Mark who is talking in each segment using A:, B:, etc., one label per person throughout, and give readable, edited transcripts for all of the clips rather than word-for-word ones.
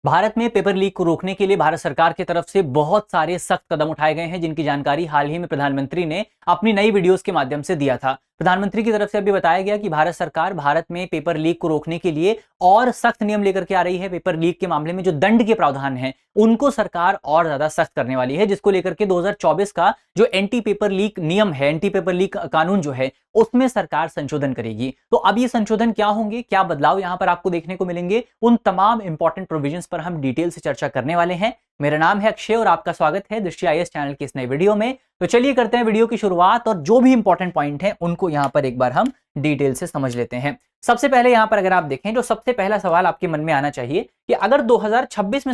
A: भारत में paper leak को रोकने के लिए भारत सरकार की तरफ से बहुत सारे सख्त कदम उठाए गए हैं, जिनकी जानकारी हाल ही में प्रधानमंत्री ने अपनी नई वीडियोस के माध्यम से दिया था। प्रधानमंत्री की तरफ से अभी बताया गया कि भारत सरकार भारत में पेपर लीक को रोकने के लिए और सख्त नियम लेकर के आ रही है। पेपर लीक के मामले में जो दंड के प्रावधान हैं उनको सरकार और ज्यादा सख्त करने वाली है, जिसको लेकर के 2024 का जो एंटी पेपर लीक नियम है, एंटी पेपर लीक कानून जो है, उसमें सरकार संशोधन करेगी। तो अब ये संशोधन क्या होंगे, क्या बदलाव यहां पर आपको देखने को मिलेंगे, उन तमाम इंपॉर्टेंट प्रोविजंस पर हम डिटेल से चर्चा करने वाले हैं। मेरा नाम है अक्षय और आपका स्वागत है दृष्टि आईएएस चैनल की इस नई वीडियो में। तो चलिए करते हैं वीडियो की शुरुआत और जो भी इंपॉर्टेंट पॉइंट है उनको यहां पर एक बार हम डिटेल से समझ लेते हैं। सबसे पहले यहां पर अगर आप देखें, जो सबसे पहला सवाल आपके मन में आना चाहिए कि अगर 2024 में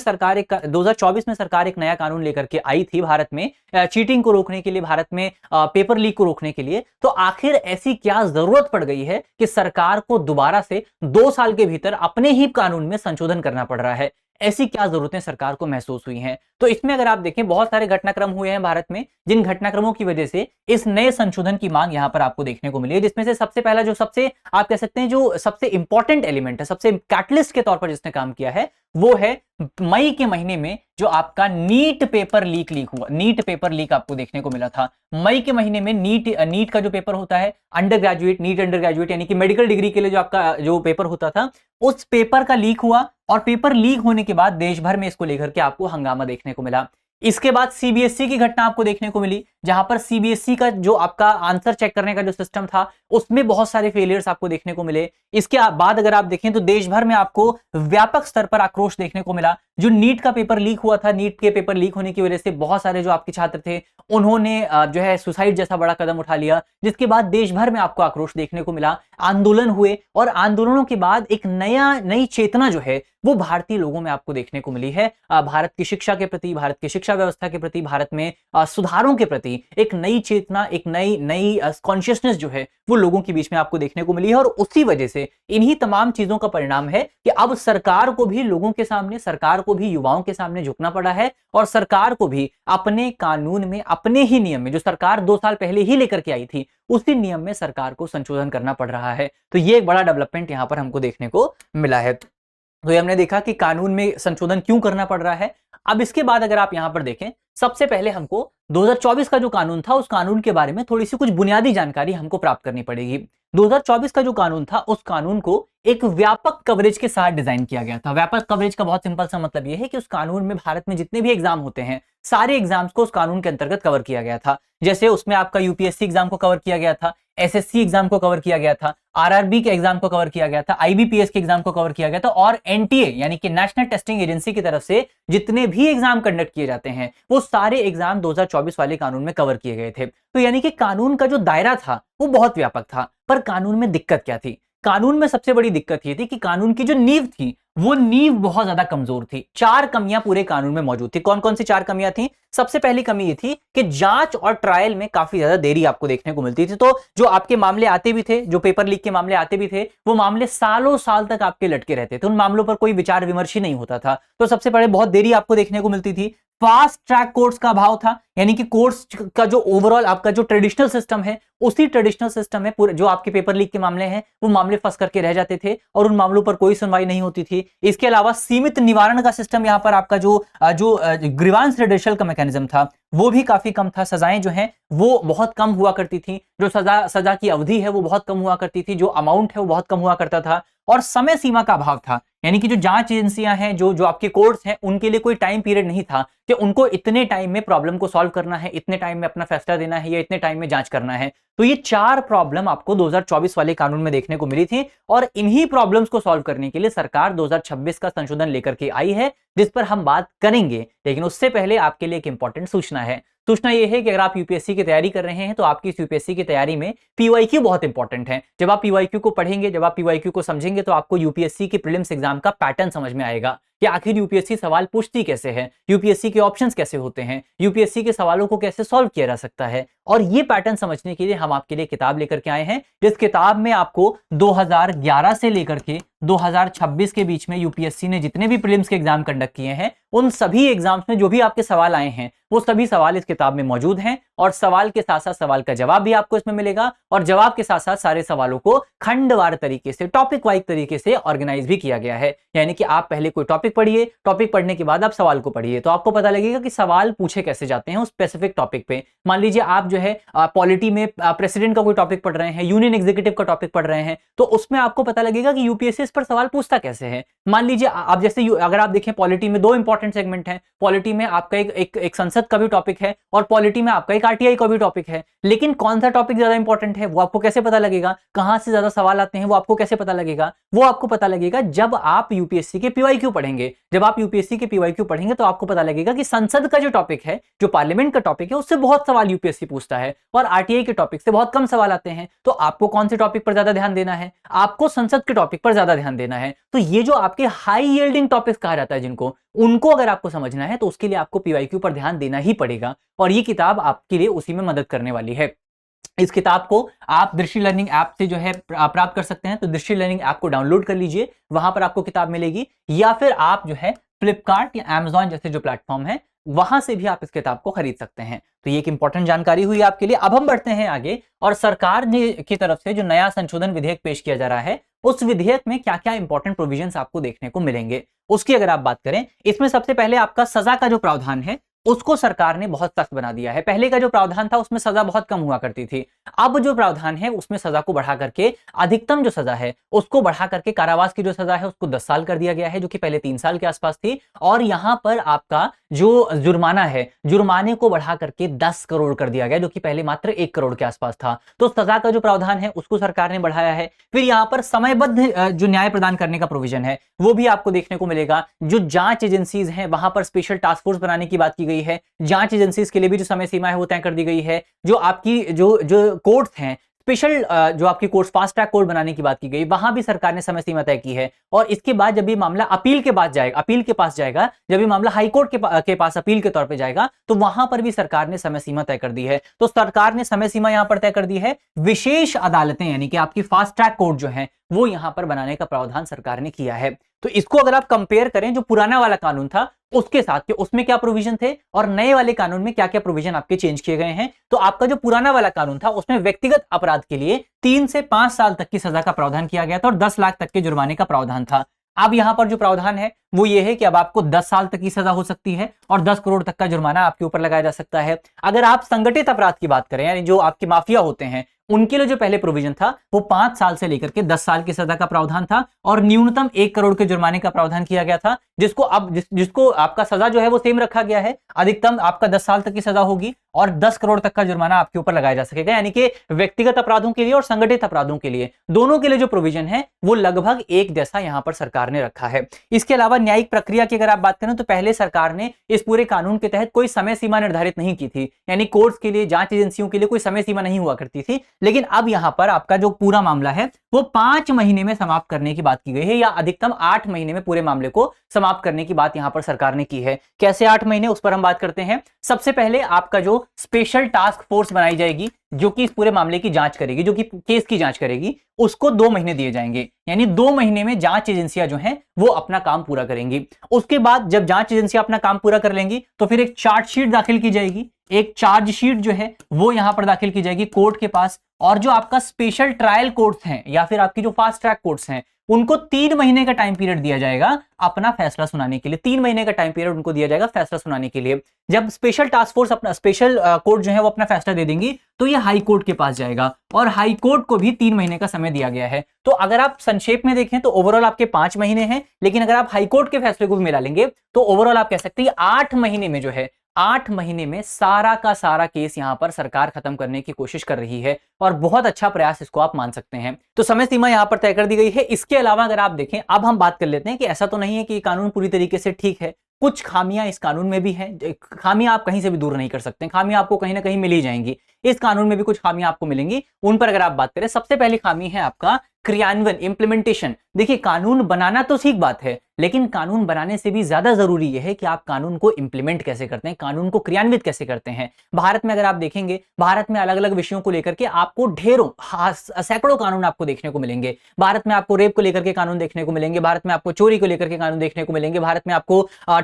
A: सरकार एक नया कानून लेकर के आई थी भारत में चीटिंग को रोकने के लिए, भारत में पेपर लीक को रोकने के लिए, तो आखिर ऐसी क्या जरूरत पड़ गई है कि सरकार को दोबारा से 2 साल के भीतर अपने ही कानून में संशोधन करना पड़ रहा है? ऐसी क्या जरूरतें सरकार को महसूस हुई हैं? तो इसमें अगर आप देखें, बहुत सारे घटनाक्रम हुए हैं भारत में, जिन घटनाक्रमों की वजह से इस नए संशोधन की मांग यहां पर आपको देखने को मिली है, जिसमें से सबसे पहला, जो सबसे आप कह सकते हैं जो सबसे इंपॉर्टेंट एलिमेंट है, सबसे कैटलिस्ट के तौर पर जिसने काम किया है, वो है मई के महीने में जो आपका नीट पेपर लीक हुआ। नीट पेपर लीक आपको देखने को मिला था मई के महीने में। नीट का जो पेपर होता है, नीट अंडर ग्रेजुएट यानी कि मेडिकल डिग्री के लिए जो आपका जो पेपर होता था, उस पेपर का लीक हुआ और पेपर लीक होने के बाद देश भर में इसको लेकर के आपको हंगामा देखने को मिला। इसके बाद सीबीएसई की घटना आपको देखने को मिली, जहां पर सीबीएसई का जो आपका आंसर चेक करने का जो सिस्टम था, उसमें बहुत सारे फेलियर्स आपको देखने को मिले। इसके बाद अगर आप देखें तो देश भर में आपको व्यापक स्तर पर आक्रोश देखने को मिला। जो नीट का पेपर लीक हुआ था, नीट के पेपर लीक होने की वजह से बहुत सारे जो आपके छात्र थे उन्होंने जो है सुसाइड जैसा बड़ा कदम उठा लिया, जिसके बाद देश भर में आपको आक्रोश देखने को मिला, आंदोलन हुए और आंदोलनों के बाद एक नई चेतना जो है वो भारतीय लोगों में आपको देखने को मिली है। भारत की शिक्षा के प्रति, भारत की शिक्षा व्यवस्था के प्रति, भारत में सुधारों के प्रति एक नई चेतना, एक नई कॉन्शियसनेस जो है वो लोगों के बीच में आपको देखने को मिली है। और उसी वजह से इन्हीं तमाम चीजों का परिणाम है कि अब सरकार को भी लोगों के सामने, सरकार को भी युवाओं के सामने झुकना पड़ा है और सरकार को भी अपने कानून में, अपने ही नियम में, जो सरकार 2 साल पहले ही लेकर के आई थी, उसी नियम में सरकार को संशोधन करना पड़ रहा है। तो ये एक बड़ा डेवलपमेंट यहां पर हमको देखने को मिला है। तो ये हमने देखा कि कानून में संशोधन क्यों करना पड़ रहा है। अब इसके बाद अगर आप यहां पर देखें, सबसे पहले हमको 2024 का जो कानून था, उस कानून के बारे में थोड़ी सी कुछ बुनियादी जानकारी हमको प्राप्त करनी पड़ेगी। 2024 का जो कानून था, उस कानून को एक व्यापक कवरेज के साथ डिजाइन किया गया था। व्यापक कवरेज का बहुत सिंपल सा मतलब यह है कि उस कानून में भारत में जितने भी एग्जाम होते हैं, सारे एग्जाम्स को उस कानून के अंतर्गत कवर किया गया था। जैसे उसमें आपका यूपीएससी एग्जाम को कवर किया गया था, एसएससी एग्जाम को कवर किया गया था, आरआरबी के एग्जाम को कवर किया गया था, आईबीपीएस के एग्जाम को कवर किया गया था, और एनटीए यानी कि नेशनल टेस्टिंग एजेंसी की तरफ से जितने भी एग्जाम कंडक्ट किए जाते हैं, वो सारे एग्जाम 2024 वाले कानून में कवर किए गए थे। तो यानी कि कानून का जो दायरा था वो बहुत व्यापक था। पर कानून में दिक्कत क्या थी? कानून में सबसे बड़ी दिक्कत ये थी कि कानून की जो नींव थी, वो नींव बहुत ज्यादा कमजोर थी। 4 कमियां पूरे कानून में मौजूद थी। कौन कौन सी 4 कमियां थी? सबसे पहली कमी ये थी कि जांच और ट्रायल में काफी ज्यादा देरी आपको देखने को मिलती थी। तो जो आपके मामले आते भी थे, जो पेपर लीक के मामले आते भी थे, वो मामले सालों साल तक आपके लटके रहते थे, उन मामलों पर कोई विचार विमर्श ही नहीं होता था। तो सबसे पहले बहुत देरी आपको देखने को मिलती थी। फास्ट ट्रैक कोर्ट्स का अभाव था, यानी कि कोर्ट्स का जो ओवरऑल आपका जो ट्रेडिशनल सिस्टम है, उसी ट्रेडिशनल सिस्टम में पूरे जो आपके पेपर लीक के मामले हैं, वो मामले फंस करके रह जाते थे और उन मामलों पर कोई सुनवाई नहीं होती थी। इसके अलावा सीमित निवारण का सिस्टम, यहाँ पर आपका जो ग्रीवांस रिड्रेसल का मैकेनिज्म था, वो भी काफी कम था। सजाएं जो हैं वो बहुत कम हुआ करती थी, जो सजा की अवधि है वो बहुत कम हुआ करती थी, जो अमाउंट है वो बहुत कम हुआ करता था, और समय सीमा का अभाव था। यानी कि जो जांच एजेंसियां हैं, जो आपके कोर्ट्स हैं, उनके लिए कोई टाइम पीरियड नहीं था कि उनको इतने टाइम में प्रॉब्लम को सॉल्व करना है, इतने टाइम में अपना फैसला देना है या इतने टाइम में जांच करना है। तो ये 4 प्रॉब्लम आपको 2024 वाले कानून में देखने को मिली थी और इन्हीं प्रॉब्लम्स को सॉल्व करने के लिए सरकार 2026 का संशोधन लेकर के आई है, जिस पर हम बात करेंगे। लेकिन उससे पहले आपके लिए एक इंपॉर्टेंट सूचना है। सूचना यह है कि अगर आप यूपीएससी की तैयारी कर रहे हैं तो आपकी इस यूपीएससी की तैयारी में पीवाईक्यू बहुत इंपॉर्टेंट है। जब आप पीवाईक्यू को पढ़ेंगे, जब आप पीवाईक्यू को समझेंगे, तो आपको यूपीएससी के प्रीलिम्स एग्जाम का पैटर्न समझ में आएगा कि आखिर यूपीएससी सवाल पूछती कैसे है, यूपीएससी के ऑप्शंस कैसे होते हैं, यूपीएससी के सवालों को कैसे सॉल्व किया जा सकता है। और ये पैटर्न समझने के लिए हम आपके लिए किताब लेकर के आए हैं, जिस किताब में आपको 2011 से लेकर के 2026 के बीच में यूपीएससी ने जितने भी प्रीलिम्स के एग्जाम कंडक्ट किए हैं, उन सभी एग्जाम्स में जो भी आपके सवाल आए हैं, वो सभी सवाल इस किताब में मौजूद हैं और सवाल के साथ साथ सवाल का जवाब भी आपको इसमें मिलेगा, और जवाब के साथ साथ सारे सवालों को खंडवार तरीके से, टॉपिक वाइज तरीके से ऑर्गेनाइज भी किया गया है। यानी कि आप पहले कोई टॉपिक पढ़िए, टॉपिक पढ़ने के बाद आप सवाल को पढ़िए, तो आपको पता लगेगा कि सवाल पूछे कैसे जाते हैं उस स्पेसिफिक टॉपिक पे। मान लीजिए आप जो है पॉलिटी में प्रेसिडेंट का कोई टॉपिक पढ़ रहे हैं, यूनियन एग्जीक्यूटिव का टॉपिक पढ़ रहे हैं, तो उसमें आपको पता लगेगा कि यूपीएससी इस पर सवाल पूछता कैसे है। मान लीजिए आप जैसे अगर आप देखें पॉलिटी में दो इंपॉर्टेंट सेगमेंट हैं, पॉलिटी में आपका एक संसद का भी टॉपिक है और पॉलिटी में आपका एक आरटीआई का भी टॉपिक है, लेकिन कौन सा टॉपिक ज्यादा इंपॉर्टेंट है वो आपको कैसे पता लगेगा, कहां से ज्यादा सवाल आते हैं वो आपको कैसे पता लगेगा? वो आपको पता लगेगा जब आप यूपीएससी के पीवाईक्यू पढ़ेंगे। जब आप यूपीएससी के पीवाईक्यू पढ़ेंगे तो आपको पता लगेगा कि संसद का जो टॉपिक है, जो पार्लियामेंट का टॉपिक है, उससे बहुत सवाल यूपीएससी पूछता है और आरटीआई के टॉपिक से बहुत कम सवाल आते हैं। तो आपको कौन से टॉपिक पर ज्यादा ध्यान देना है? आपको संसद के टॉपिक पर ज्यादा ध्यान देना है। तो ये जो आपके हाई यील्डिंग टॉपिक्स कहा जाता है जिनको, उनको अगर आपको समझना है तो उसके लिए आपको पीवाईक्यू पर ध्यान देना ही पड़ेगा, और ये किताब आपके लिए उसी में मदद करने वाली है। इस किताब को आप दृष्टि लर्निंग ऐप से जो है प्राप्त कर सकते हैं, तो दृष्टि लर्निंग ऐप को डाउनलोड कर लीजिए, वहां पर आपको किताब मिलेगी, या फिर आप जो है फ्लिपकार्ट या अमेज़न जैसे जो प्लेटफॉर्म है वहां से भी आप इस किताब को खरीद सकते हैं। तो ये एक इंपॉर्टेंट जानकारी हुई आपके लिए। अब हम बढ़ते हैं आगे, और सरकार ने की तरफ से जो नया संशोधन विधेयक पेश किया जा रहा है, उस विधेयक में क्या क्या इंपॉर्टेंट प्रोविजंस आपको देखने को मिलेंगे, उसकी अगर आप बात करें, इसमें सबसे पहले आपका सजा का जो प्रावधान है उसको सरकार ने बहुत सख्त बना दिया है। पहले का जो प्रावधान था उसमें सजा बहुत कम हुआ करती थी, अब जो प्रावधान है उसमें सजा को बढ़ा करके अधिकतम जो सजा है उसको बढ़ा करके कारावास की जो सजा है उसको 10 साल कर दिया गया है, जो कि पहले 3 साल के आसपास थी। और यहां पर आपका जो जुर्माना है, जुर्माने को बढ़ा करके 10 करोड़ कर दिया गया, जो कि पहले मात्र 1 करोड़ के आसपास था। तो सजा का जो प्रावधान है उसको सरकार ने बढ़ाया है। फिर यहां पर समयबद्ध जो न्याय प्रदान करने का प्रोविजन है वो भी आपको देखने को मिलेगा। जो जांच एजेंसीज हैं वहां पर स्पेशल टास्क फोर्स बनाने की बात की गई है, जांच एजेंसीज के लिए भी जो समय सीमा है वो तय कर दी गई है। जो आपकी जो कोर्ट्स हैं, स्पेशल जो आपकी कोर्ट, फास्ट ट्रैक कोर्ट बनाने की बात की गई, वहां भी सरकार ने समय सीमा तय की है। और इसके बाद जब ये मामला अपील के पास जाएगा, जब ये मामला हाई कोर्ट के पास अपील के तौर पे जाएगा, तो वहां पर भी सरकार ने समय सीमा तय कर दी है। तो सरकार ने समय सीमा यहां पर तय कर दी है। विशेष अदालतें यानी कि आपकी फास्ट ट्रैक कोर्ट जो है वो यहां पर बनाने का प्रावधान सरकार ने किया है। तो इसको अगर आप कंपेयर करें जो पुराना वाला कानून था उसके साथ कि उसमें क्या प्रोविजन थे और नए वाले कानून में क्या क्या प्रोविजन आपके चेंज किए गए हैं, तो आपका जो पुराना वाला कानून था उसमें व्यक्तिगत अपराध के लिए 3 से 5 साल तक की सजा का प्रावधान किया गया था और 10 लाख तक के जुर्माने का प्रावधान था। अब यहां पर जो प्रावधान है वो ये है कि अब आपको 10 साल तक की सजा हो सकती है और 10 करोड़ तक का जुर्माना आपके ऊपर लगाया जा सकता है। अगर आप संगठित अपराध की बात करें, यानी जो आपके माफिया होते हैं, उनके लिए जो पहले प्रोविजन था वो 5 साल से लेकर के 10 साल की सजा का प्रावधान था और न्यूनतम 1 करोड़ के जुर्माने का प्रावधान किया गया था, जिसको आपका सजा जो है वो सेम रखा गया है। अधिकतम आपका 10 साल तक की सजा होगी और 10 करोड़ तक का जुर्माना आपके ऊपर लगाया जा सकेगा। यानी कि व्यक्तिगत अपराधों के लिए और संगठित अपराधों के लिए, दोनों के लिए जो प्रोविजन है वो लगभग एक जैसा यहां पर सरकार ने रखा है। इसके अलावा न्यायिक प्रक्रिया की अगर आप बात करें तो पहले सरकार ने इस पूरे कानून के तहत कोई समय सीमा निर्धारित नहीं की थी, यानी कोर्ट्स के लिए, जांच एजेंसियों के लिए कोई समय सीमा नहीं हुआ करती थी। लेकिन अब यहां पर आपका जो पूरा मामला है वो 5 महीने में समाप्त करने की बात की गई है, या अधिकतम 8 महीने में पूरे मामले को समाप्त करने की बात यहां पर सरकार ने की है। कैसे 8 महीने, उस पर हम बात करते हैं। सबसे पहले आपका जो स्पेशल टास्क फोर्स बनाई जाएगी जो कि इस पूरे मामले की जांच करेगी, जो कि केस की जांच करेगी, उसको 2 महीने दिए जाएंगे। यानी 2 महीने में जांच एजेंसियां जो हैं वो अपना काम पूरा करेंगी। उसके बाद जब जांच एजेंसियां अपना काम पूरा कर लेंगी तो फिर एक चार्जशीट दाखिल की जाएगी, एक चार्जशीट जो है वो यहां पर दाखिल की जाएगी कोर्ट के पास। और जो आपका स्पेशल ट्रायल कोर्ट्स हैं या फिर आपकी जो फास्ट ट्रैक कोर्ट्स हैं उनको 3 महीने का टाइम पीरियड दिया जाएगा अपना फैसला सुनाने के लिए। 3 महीने का टाइम पीरियड उनको दिया जाएगा फैसला सुनाने के लिए। जब स्पेशल टास्क फोर्स अपना स्पेशल कोर्ट जो है वो अपना फैसला दे देंगी तो ये हाई कोर्ट के पास जाएगा और हाई कोर्ट को भी 3 महीने का समय दिया गया है। तो अगर आप संक्षेप में देखें तो ओवरऑल आपके 5 महीने हैं, लेकिन अगर आप हाई कोर्ट के फैसले को भी मिला लेंगे तो ओवरऑल आप कह सकते हैं 8 महीने में जो है, 8 महीने में सारा का सारा केस यहां पर सरकार खत्म करने की कोशिश कर रही है और बहुत अच्छा प्रयास इसको आप मान सकते हैं। तो समय सीमा यहां पर तय कर दी गई है। इसके अलावा अगर आप देखें, अब हम बात कर लेते हैं कि ऐसा तो नहीं है कि कानून पूरी तरीके से ठीक है, कुछ खामियां इस कानून में भी हैं। खामियां आप कहीं से भी दूर नहीं कर सकते, खामियां आपको कहीं ना कहीं मिल ही जाएंगी। इस कानून में भी कुछ खामियां आपको मिलेंगी। उन पर अगर आप बात करें, सबसे पहली खामी है आपका क्रियान्वयन, इंप्लीमेंटेशन। देखिए, कानून बनाना तो ठीक बात है, लेकिन कानून बनाने से भी ज्यादा जरूरी यह है कि आप कानून को इंप्लीमेंट कैसे करते हैं, कानून को क्रियान्वित कैसे करते हैं। भारत में अगर आप देखेंगे, भारत में अलग अलग विषयों को लेकर के आपको ढेरों, सैकड़ों कानून आपको देखने को मिलेंगे। भारत में आपको रेप को लेकर के कानून देखने को मिलेंगे, भारत में आपको चोरी को लेकर के कानून देखने को मिलेंगे, भारत में आपको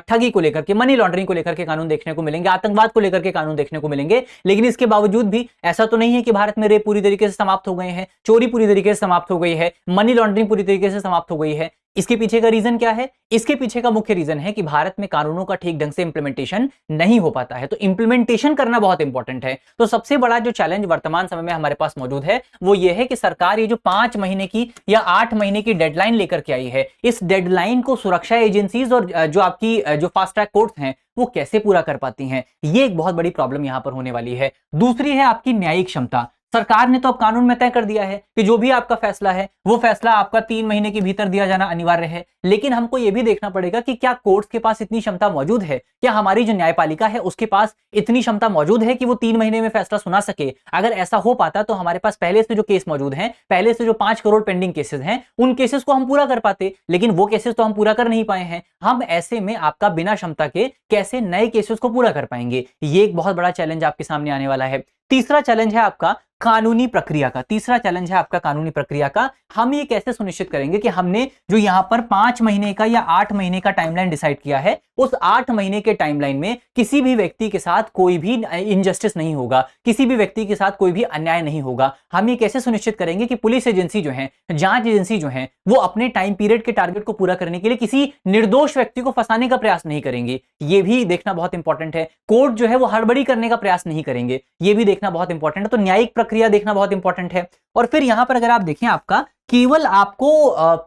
A: ठगी को लेकर के, मनी लॉन्ड्रिंग को लेकर के कानून देखने को मिलेंगे, आतंकवाद को लेकर के कानून देखने को मिलेंगे। लेकिन इसके बावजूद भी ऐसा तो नहीं है कि भारत में रेप पूरी तरीके से समाप्त हो गए हैं, चोरी पूरी तरीके से समाप्त हो गई है, मनी लॉन्ड्रिंग पूरी तरीके से समाप्त हो गई है। इसके पीछे का रीजन क्या है? इसके पीछे का मुख्य रीजन है कि भारत में कानूनों का ठीक ढंग से इंप्लीमेंटेशन नहीं हो पाता है। तो इंप्लीमेंटेशन करना बहुत इंपॉर्टेंट है। तो सबसे बड़ा जो चैलेंज वर्तमान समय में हमारे पास मौजूद है वो ये है कि सरकार ये जो 5 महीने की या 8 महीने की डेडलाइन लेकर के आई है, इस डेडलाइन को सुरक्षा एजेंसीज और जो आपकी जो फास्ट ट्रैक कोर्ट्स हैं वो कैसे पूरा कर पाती हैं, ये एक बहुत बड़ी प्रॉब्लम यहां पर होने वाली है। दूसरी है आपकी न्यायिक क्षमता। सरकार ने तो अब कानून में तय कर दिया है कि जो भी आपका फैसला है वो फैसला आपका 3 महीने के भीतर दिया जाना अनिवार्य है। लेकिन हमको यह भी देखना पड़ेगा कि क्या कोर्ट्स के पास इतनी क्षमता मौजूद है, क्या हमारी जो न्यायपालिका है उसके पास इतनी क्षमता मौजूद है कि वो 3 महीने में फैसला सुना सके। अगर ऐसा हो पाता तो हमारे पास पहले से जो केस मौजूद हैं, पहले से जो 5 करोड़ पेंडिंग केसेस हैं, उन केसेस को हम पूरा कर पाते। लेकिन वो केसेस तो हम पूरा कर नहीं पाए हैं। हम ऐसे में आपका बिना क्षमता के कैसे नए केसेस को पूरा कर पाएंगे, ये एक बहुत बड़ा चैलेंज आपके सामने आने वाला है। तीसरा चैलेंज है आपका कानूनी प्रक्रिया का। तीसरा चैलेंज है आपका कानूनी प्रक्रिया का। हम ये कैसे सुनिश्चित करेंगे कि हमने जो यहां पर 5 महीने का या 8 महीने का टाइमलाइन डिसाइड किया है, उस 8 महीने के टाइमलाइन में किसी भी व्यक्ति के साथ कोई भी इनजस्टिस नहीं होगा, किसी भी व्यक्ति के साथ कोई भी अन्याय नहीं होगा। हम ये कैसे सुनिश्चित करेंगे कि पुलिस एजेंसी जो है, जांच एजेंसी जो है, वो अपने टाइम पीरियड के टारगेट को पूरा करने के लिए किसी निर्दोष व्यक्ति को फंसाने का प्रयास नहीं करेंगे, ये भी देखना बहुत इंपॉर्टेंट है। कोर्ट जो है वो हड़बड़ी करने का प्रयास नहीं करेंगे, ये भी देखना बहुत इंपॉर्टेंट है। तो न्यायिक प्रक्रिया देखना बहुत इंपॉर्टेंट है। और फिर यहां पर अगर आप देखें, आपका केवल आपको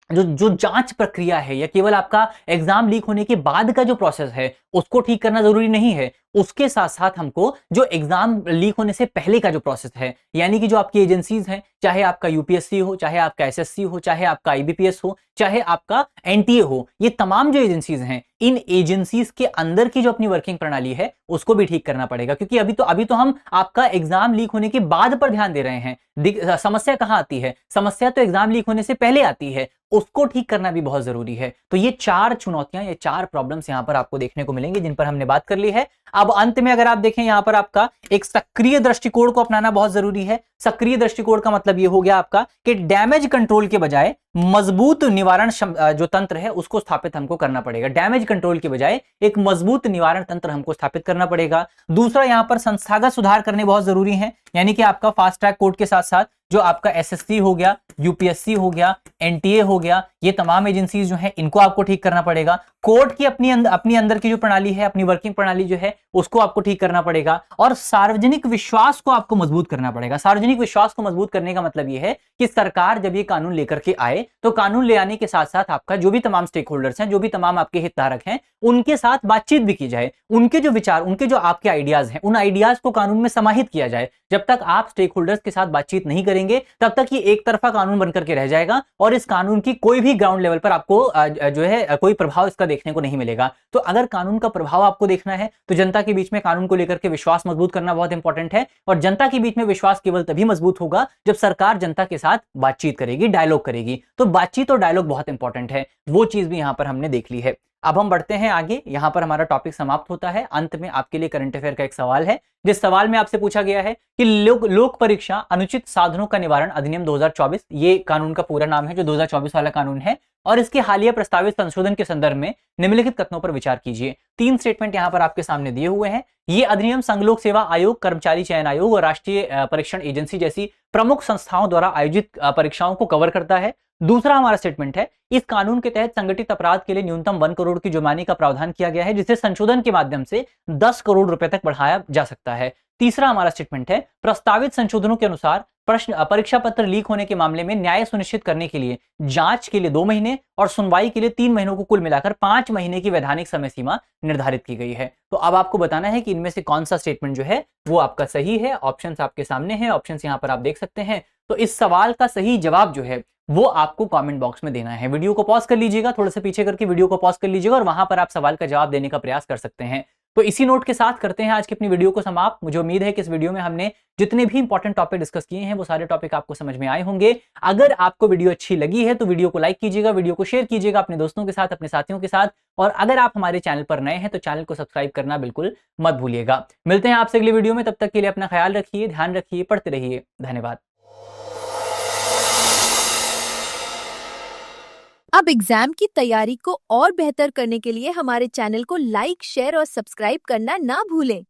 A: जो जांच प्रक्रिया है या केवल आपका एग्जाम लीक होने के बाद का जो प्रोसेस है उसको ठीक करना जरूरी नहीं है। उसके साथ साथ हमको जो एग्जाम लीक होने से पहले का जो प्रोसेस है, यानी कि जो आपकी एजेंसीज हैं, चाहे आपका यूपीएससी हो, चाहे आपका एसएससी हो, चाहे आपका आईबीपीएस हो, चाहे आपका एनटीए हो, ये तमाम जो एजेंसीज हैं, इन एजेंसीज के अंदर की जो अपनी वर्किंग प्रणाली है उसको भी ठीक करना पड़ेगा। क्योंकि अभी तो हम आपका एग्जाम लीक होने के बाद पर ध्यान दे रहे हैं। समस्या कहां आती है? समस्या तो एग्जाम लीक होने से पहले आती है, उसको ठीक करना भी बहुत जरूरी है। तो ये 4 चुनौतियां, ये 4 प्रॉब्लम्स यहां पर आपको देखने को मिलेंगे जिन पर हमने बात कर ली है। अब अंत में अगर आप देखें, यहां पर आपका एक सक्रिय दृष्टिकोण को अपनाना बहुत जरूरी है। सक्रिय दृष्टिकोण का मतलब यह हो गया आपका कि डैमेज कंट्रोल के बजाय मजबूत निवारण जो तंत्र है उसको स्थापित हमको करना पड़ेगा। डैमेज कंट्रोल के बजाय एक मजबूत निवारण तंत्र हमको स्थापित करना पड़ेगा। दूसरा, यहां पर संस्थागत सुधार करने बहुत जरूरी है, यानी कि आपका फास्ट ट्रैक कोर्ट के साथ साथ जो आपका एसएससी हो गया, यूपीएससी हो गया, एनटीए हो गया, ये तमाम एजेंसीज जो है इनको आपको ठीक करना पड़ेगा। कोर्ट की अपनी अंदर की जो प्रणाली है, अपनी वर्किंग प्रणाली जो है उसको आपको ठीक करना पड़ेगा। और सार्वजनिक विश्वास को आपको मजबूत करना पड़ेगा। सार्वजनिक विश्वास को मजबूत करने का मतलब ये है कि सरकार जब ये कानून लेकर के आए तो कानून ले आने के साथ साथ आपका जो भी तमाम स्टेक होल्डर्स हैं, जो भी तमाम आपके हितधारक हैं, उनके साथ बातचीत भी की जाए। उनके जो विचार, उनके जो आपके आइडियाज हैं, उन आइडियाज को कानून में समाहित किया जाए। जब तक आप स्टेक होल्डर्स के साथ बातचीत नहीं करेंगे तब तक ये एक तरफा कानून बनकर के रह जाएगा और इस कानून की कोई भी ग्राउंड लेवल पर आपको जो है कोई प्रभाव इसका देखने को नहीं मिलेगा। तो अगर कानून का प्रभाव आपको देखना है तो जनता के बीच में कानून को लेकर के विश्वास मजबूत करना बहुत इंपॉर्टेंट है। और जनता के बीच में विश्वास केवल तभी मजबूत होगा जब सरकार जनता के साथ बातचीत करेगी, डायलॉग करेगी। तो बातचीत और डायलॉग बहुत इंपॉर्टेंट है, वो चीज भी यहां पर हमने देख ली है। अब हम बढ़ते हैं आगे। यहां पर हमारा टॉपिक समाप्त होता है। अंत में आपके लिए करंट अफेयर का एक सवाल है, जिस सवाल में आपसे पूछा गया है कि लोक परीक्षा अनुचित साधनों का निवारण अधिनियम 2024, ये कानून का पूरा नाम है जो 2024 वाला कानून है, और इसके हालिया प्रस्तावित संशोधन के संदर्भ में निम्नलिखित कथनों पर विचार कीजिए। 3 स्टेटमेंट यहां पर आपके सामने दिए हुए हैं। ये अधिनियम संघ लोक सेवा आयोग, कर्मचारी चयन आयोग और राष्ट्रीय परीक्षण एजेंसी जैसी प्रमुख संस्थाओं द्वारा आयोजित परीक्षाओं को कवर करता है। दूसरा हमारा स्टेटमेंट है, इस कानून के तहत संगठित अपराध के लिए न्यूनतम 1 करोड़ की जुर्माने का प्रावधान किया गया है, जिसे संशोधन के माध्यम से 10 करोड़ रुपए तक बढ़ाया जा सकता है। तीसरा हमारा स्टेटमेंट है, प्रस्तावित संशोधनों के अनुसार परीक्षा पत्र लीक होने के मामले में न्याय सुनिश्चित करने के लिए जांच के लिए 2 महीने और सुनवाई के लिए 3 महीनों को कुल मिलाकर 5 महीने की वैधानिक समय सीमा निर्धारित की गई है। तो अब आपको बताना है कि इनमें से कौन सा स्टेटमेंट जो है वो आपका सही है। ऑप्शंस आपके सामने हैं, ऑप्शंस यहां पर आप देख सकते हैं। तो इस सवाल का सही जवाब जो है वो आपको कमेंट बॉक्स में देना है। वीडियो को पॉज कर लीजिएगा, थोड़ा सा पीछे करके वीडियो को पॉज कर लीजिएगा और वहां पर आप सवाल का जवाब देने का प्रयास कर सकते हैं। तो इसी नोट के साथ करते हैं आज की अपनी वीडियो को समाप्त। मुझे उम्मीद है कि इस वीडियो में हमने जितने भी इंपॉर्टेंट टॉपिक डिस्कस किए हैं वो सारे टॉपिक आपको समझ में आए होंगे। अगर आपको वीडियो अच्छी लगी है तो वीडियो को लाइक कीजिएगा, वीडियो को शेयर कीजिएगा अपने दोस्तों के साथ, अपने साथियों के साथ, और अगर आप हमारे चैनल पर नए हैं तो चैनल को सब्सक्राइब करना बिल्कुल मत भूलिएगा। मिलते हैं आपसे अगली वीडियो में, तब तक के लिए अपना ख्याल रखिए, ध्यान रखिए, पढ़ते रहिए। धन्यवाद।
B: अब एग्जाम की तैयारी को और बेहतर करने के लिए हमारे चैनल को लाइक, शेयर और सब्सक्राइब करना ना भूलें।